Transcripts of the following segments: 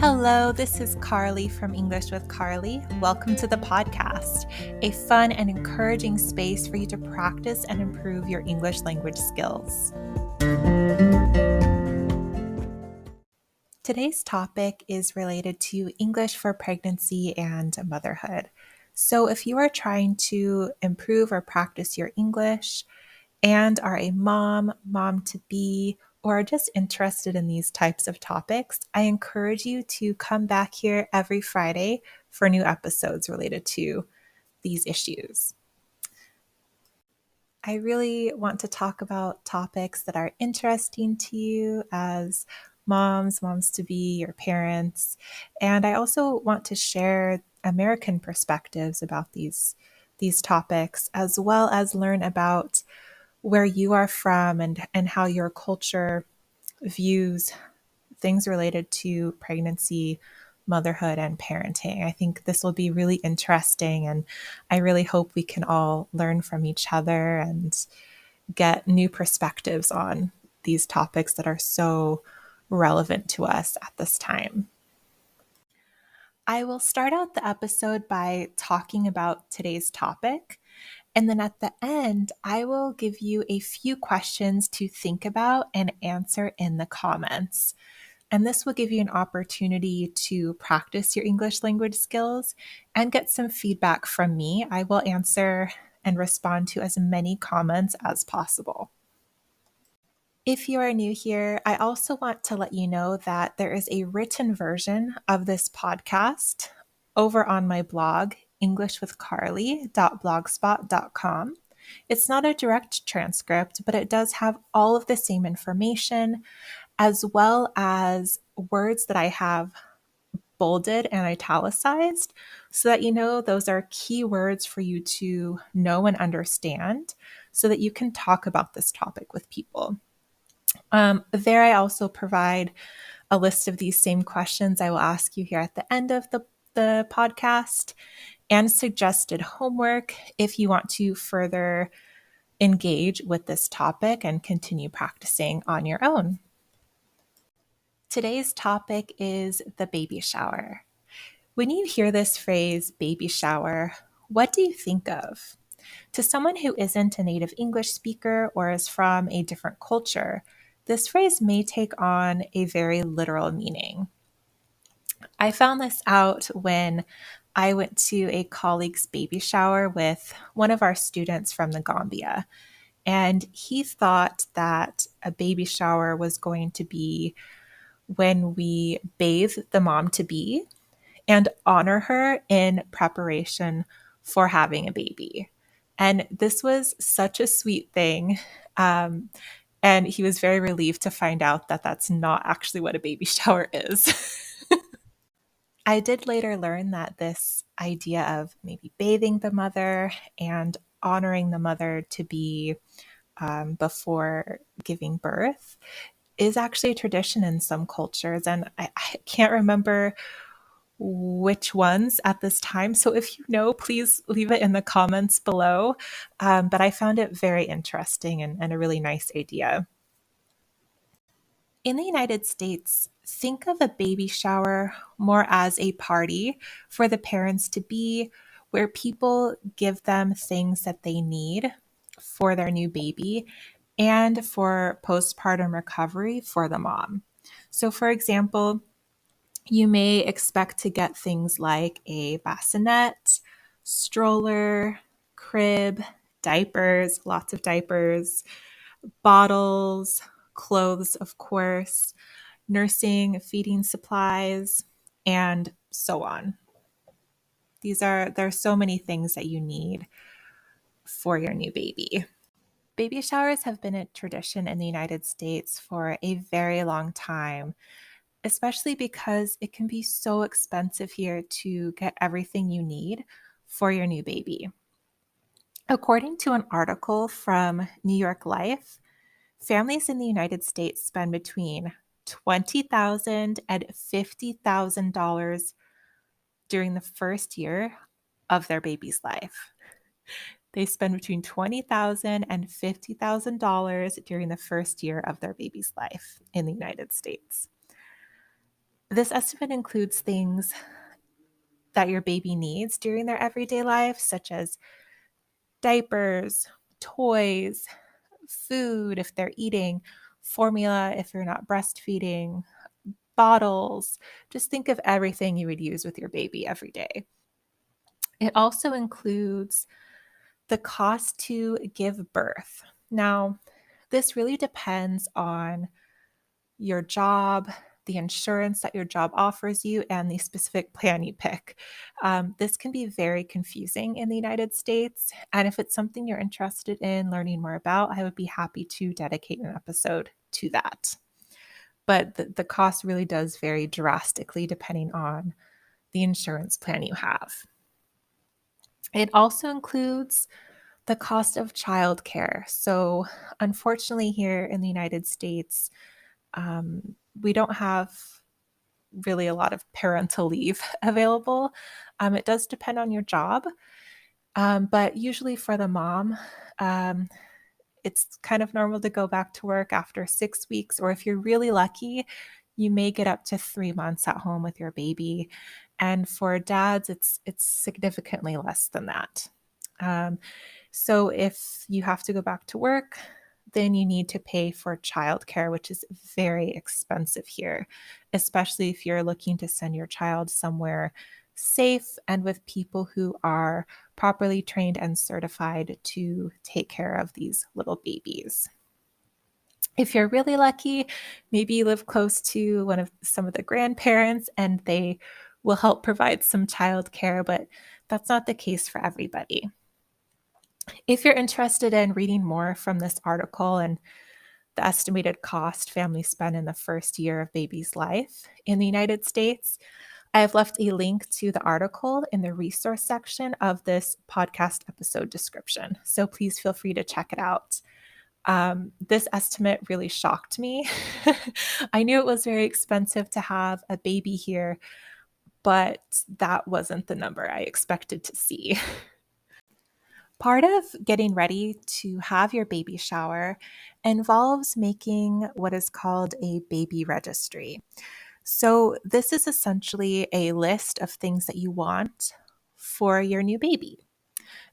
Hello, this is Carly from English with Carly. Welcome to the podcast, a fun and encouraging space for you to practice and improve your English language skills. Today's topic is related to English for pregnancy and motherhood. So, if you are trying to improve or practice your English and are a mom to be, or are just interested in these types of topics, I encourage you to come back here every Friday for new episodes related to these issues. I really want to talk about topics that are interesting to you as moms to be, your parents. And I also want to share American perspectives about these topics, as well as learn about where you are from and how your culture views things related to pregnancy, motherhood, and parenting. I think this will be really interesting, and I really hope we can all learn from each other and get new perspectives on these topics that are so relevant to us at this time. I will start out the episode by talking about today's topic. And then at the end, I will give you a few questions to think about and answer in the comments. And this will give you an opportunity to practice your English language skills and get some feedback from me. I will answer and respond to as many comments as possible. If you are new here, I also want to let you know that there is a written version of this podcast over on my blog, englishwithcarly.blogspot.com. It's not a direct transcript, but it does have all of the same information, as well as words that I have bolded and italicized so that you know those are key words for you to know and understand so that you can talk about this topic with people. There, I also provide a list of these same questions I will ask you here at the end of the podcast and suggested homework if you want to further engage with this topic and continue practicing on your own. Today's topic is the baby shower. When you hear this phrase, baby shower, what do you think of? To someone who isn't a native English speaker or is from a different culture, this phrase may take on a very literal meaning. I found this out when I went to a colleague's baby shower with one of our students from the Gambia. And he thought that a baby shower was going to be when we bathe the mom to be and honor her in preparation for having a baby. And this was such a sweet thing. And he was very relieved to find out that that's not actually what a baby shower is. I did later learn that this idea of maybe bathing the mother and honoring the mother to be before giving birth is actually a tradition in some cultures. And I can't remember which ones at this time. So if you know, please leave it in the comments below. But I found it very interesting and a really nice idea. In the United States, think of a baby shower more as a party for the parents to be, where people give them things that they need for their new baby and for postpartum recovery for the mom. So, for example, you may expect to get things like a bassinet, stroller, crib, diapers, lots of diapers, bottles, clothes, of course, nursing, feeding supplies, and so on. There are so many things that you need for your new baby. Baby showers have been a tradition in the United States for a very long time, especially because it can be so expensive here to get everything you need for your new baby. According to an article from New York Life, families in the United States spend between $20,000 and $50,000 during the first year of their baby's life. They spend between $20,000 and $50,000 during the first year of their baby's life in the United States. This estimate includes things that your baby needs during their everyday life, such as diapers, toys, food if they're eating, formula if you're not breastfeeding, bottles. Just think of everything you would use with your baby every day. It also includes the cost to give birth. Now, this really depends on your job, the insurance that your job offers you, and the specific plan you pick. This can be very confusing in the United States. And if it's something you're interested in learning more about, I would be happy to dedicate an episode to that. But the cost really does vary drastically depending on the insurance plan you have. It also includes the cost of childcare. So, unfortunately, here in the United States, we don't have really a lot of parental leave available. It does depend on your job, but usually for the mom, um, it's kind of normal to go back to work after 6 weeks, or if you're really lucky, you may get up to 3 months at home with your baby. And for dads, it's significantly less than that. Um, so if you have to go back to work, then you need to pay for childcare, which is very expensive here, especially if you're looking to send your child somewhere safe and with people who are properly trained and certified to take care of these little babies. If you're really lucky, maybe you live close to some of the grandparents and they will help provide some childcare, but that's not the case for everybody. If you're interested in reading more from this article and the estimated cost families spend in the first year of baby's life in the United States, I have left a link to the article in the resource section of this podcast episode description. So please feel free to check it out. This estimate really shocked me. I knew it was very expensive to have a baby here, but that wasn't the number I expected to see. Part of getting ready to have your baby shower involves making what is called a baby registry. So, this is essentially a list of things that you want for your new baby.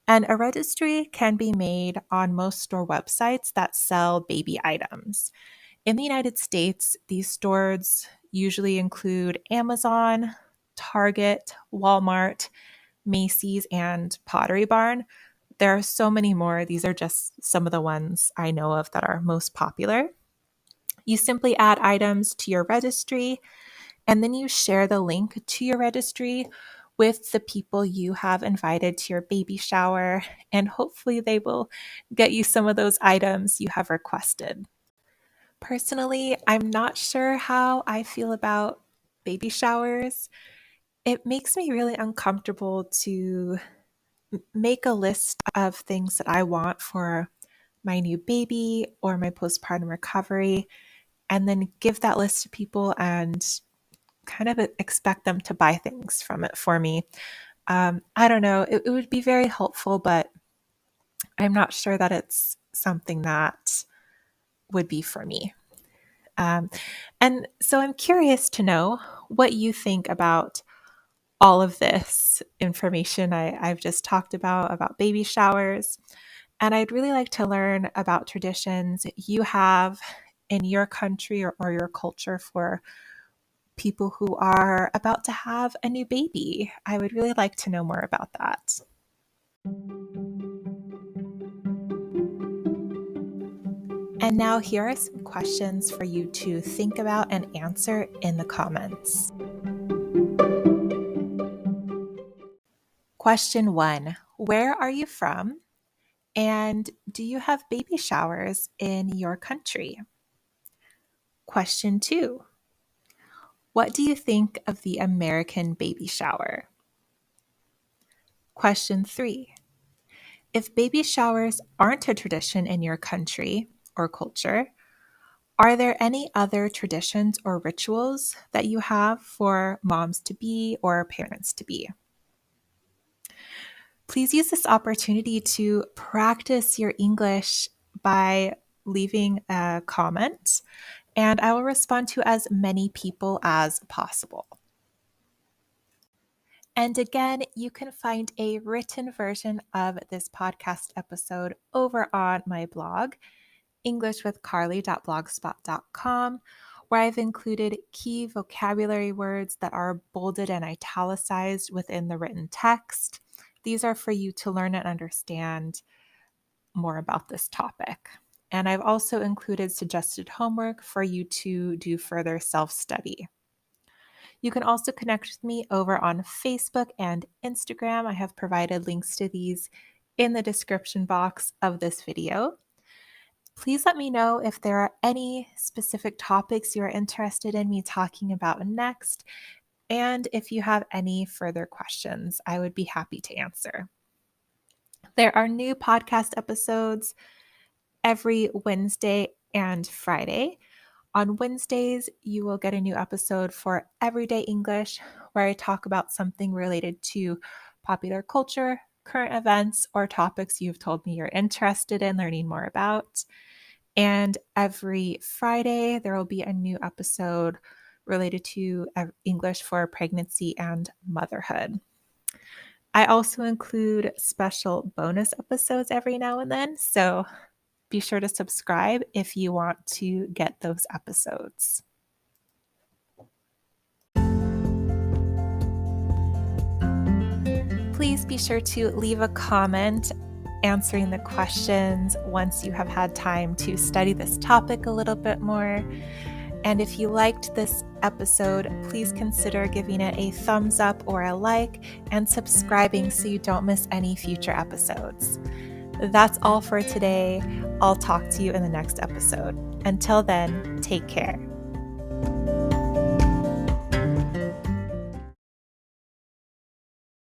And a registry can be made on most store websites that sell baby items. In the United States, these stores usually include Amazon, Target, Walmart, Macy's, and Pottery Barn. There are so many more. These are just some of the ones I know of that are most popular. You simply add items to your registry and then you share the link to your registry with the people you have invited to your baby shower, and hopefully they will get you some of those items you have requested. Personally, I'm not sure how I feel about baby showers. It makes me really uncomfortable to make a list of things that I want for my new baby or my postpartum recovery, and then give that list to people and kind of expect them to buy things from it for me. I don't know. It would be very helpful, but I'm not sure that it's something that would be for me. Um, and so I'm curious to know what you think about all of this information I've just talked about baby showers. And I'd really like to learn about traditions you have in your country or your culture for people who are about to have a new baby. I would really like to know more about that. And now here are some questions for you to think about and answer in the comments. Question 1. Where are you from? And do you have baby showers in your country? Question 2. What do you think of the American baby shower? Question 3. If baby showers aren't a tradition in your country or culture, are there any other traditions or rituals that you have for moms to be or parents to be? Please use this opportunity to practice your English by leaving a comment and I will respond to as many people as possible. And again, you can find a written version of this podcast episode over on my blog, englishwithcarly.blogspot.com, where I've included key vocabulary words that are bolded and italicized within the written text. These are for you to learn and understand more about this topic. And I've also included suggested homework for you to do further self-study. You can also connect with me over on Facebook and Instagram. I have provided links to these in the description box of this video. Please let me know if there are any specific topics you are interested in me talking about next, and if you have any further questions, I would be happy to answer. There are new podcast episodes every Wednesday and Friday. On Wednesdays, you will get a new episode for Everyday English, where I talk about something related to popular culture, current events, or topics you've told me you're interested in learning more about. And every Friday, there will be a new episode related to English for pregnancy and motherhood. I also include special bonus episodes every now and then, so be sure to subscribe if you want to get those episodes. Please be sure to leave a comment answering the questions once you have had time to study this topic a little bit more. And if you liked this episode, please consider giving it a thumbs up or a like and subscribing so you don't miss any future episodes. That's all for today. I'll talk to you in the next episode. Until then, take care.